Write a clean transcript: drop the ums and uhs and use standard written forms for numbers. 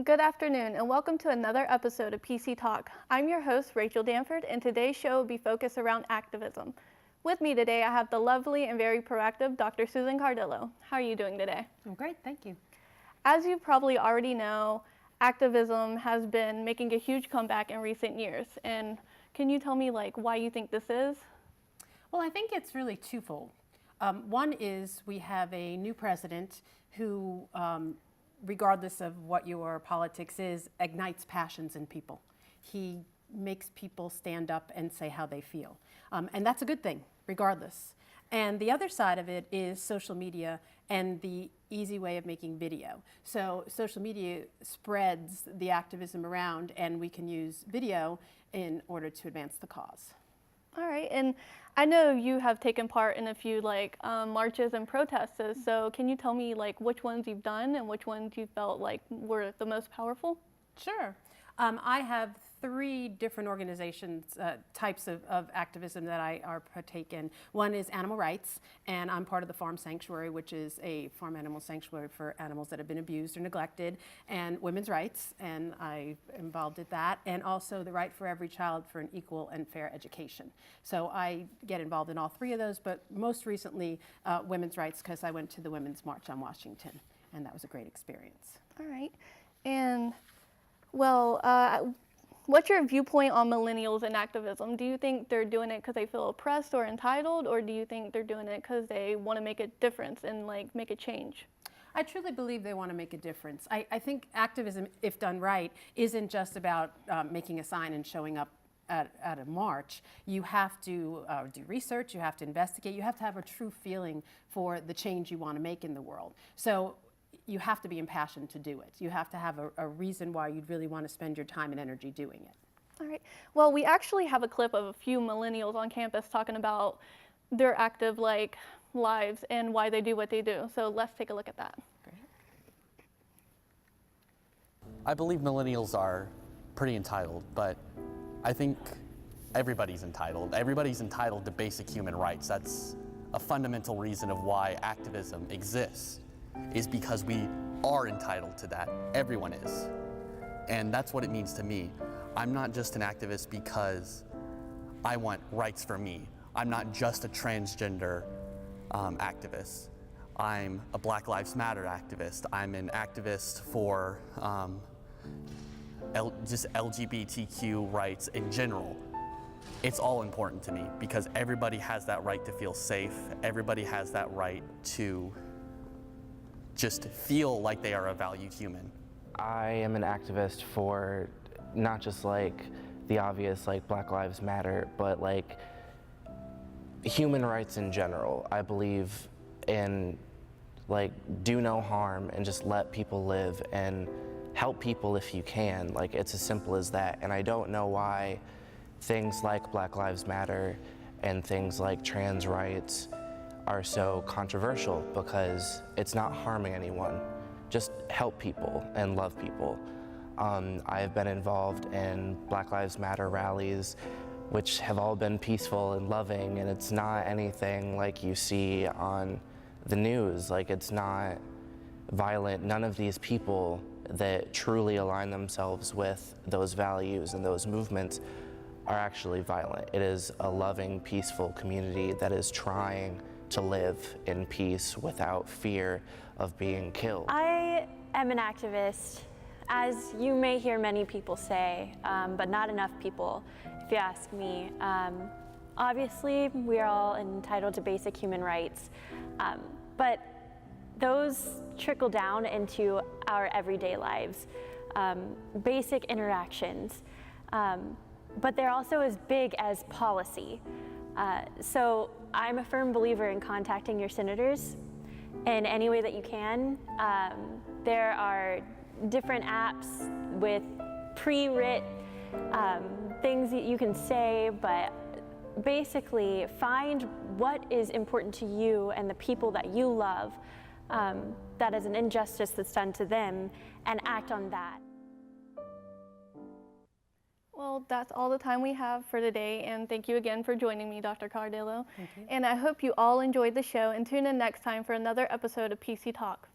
Good afternoon, and welcome to another episode of PC Talk. I'm your host, Rachel Danford, and today's show will be focused around activism. With me today, I have the lovely and very proactive Dr. Susan Cardillo. How are you doing today? I'm great, thank you. As you probably already know, activism has been making a huge comeback in recent years. And can you tell me why you think this is? Well, I think it's really twofold. One is we have a new president who, regardless of what your politics is, ignites passions in people. He makes people stand up and say how they feel. And that's a good thing, regardless. And the other side of it is social media and the easy way of making video. So social media spreads the activism around, and we can use video in order to advance the cause. All right, and I know you have taken part in a few marches and protests, so can you tell me which ones you've done and which ones you felt were the most powerful? Sure. I have three different organizations, types of activism that I partake in. One is animal rights, and I'm part of the Farm Sanctuary, which is a farm animal sanctuary for animals that have been abused or neglected, and women's rights, and I'm involved in that, and also the right for every child for an equal and fair education. So I get involved in all three of those, but most recently women's rights, because I went to the Women's March on Washington, and that was a great experience. All right, and what's your viewpoint on millennials and activism? Do you think they're doing it because they feel oppressed or entitled, or do you think they're doing it because they want to make a difference and make a change? I truly believe they want to make a difference. I think activism, if done right, isn't just about making a sign and showing up at a march. You have to do research, you have to investigate, you have to have a true feeling for the change you want to make in the world. So you have to be impassioned to do it. You have to have a reason why you'd really want to spend your time and energy doing it. All right. Well, we actually have a clip of a few millennials on campus talking about their active lives and why they do what they do. So let's take a look at that. Great. I believe millennials are pretty entitled, but I think everybody's entitled. Everybody's entitled to basic human rights. That's a fundamental reason of why activism exists, is because we are entitled to that. Everyone is. And that's what it means to me. I'm not just an activist because I want rights for me. I'm not just a transgender activist. I'm a Black Lives Matter activist. I'm an activist for just LGBTQ rights in general. It's all important to me because everybody has that right to feel safe. Everybody has that right to just feel like they are a valued human. I am an activist for not just the obvious Black Lives Matter, but human rights in general. I believe in do no harm and just let people live and help people if you can. It's as simple as that. And I don't know why things like Black Lives Matter and things like trans rights are so controversial, because it's not harming anyone. Just help people and love people. I've been involved in Black Lives Matter rallies, which have all been peaceful and loving, and it's not anything like you see on the news. It's not violent. None of these people that truly align themselves with those values and those movements are actually violent. It is a loving, peaceful community that is trying to live in peace without fear of being killed. I am an activist, as you may hear many people say, but not enough people, if you ask me. Obviously, we are all entitled to basic human rights, but those trickle down into our everyday lives, basic interactions, but they're also as big as policy. So I'm a firm believer in contacting your senators in any way that you can. There are different apps with pre-writ things that you can say, but basically find what is important to you and the people that you love, that is an injustice that's done to them, and act on that. Well, that's all the time we have for today, and thank you again for joining me, Dr. Cardillo. Thank you. And I hope you all enjoyed the show, and tune in next time for another episode of PC Talk.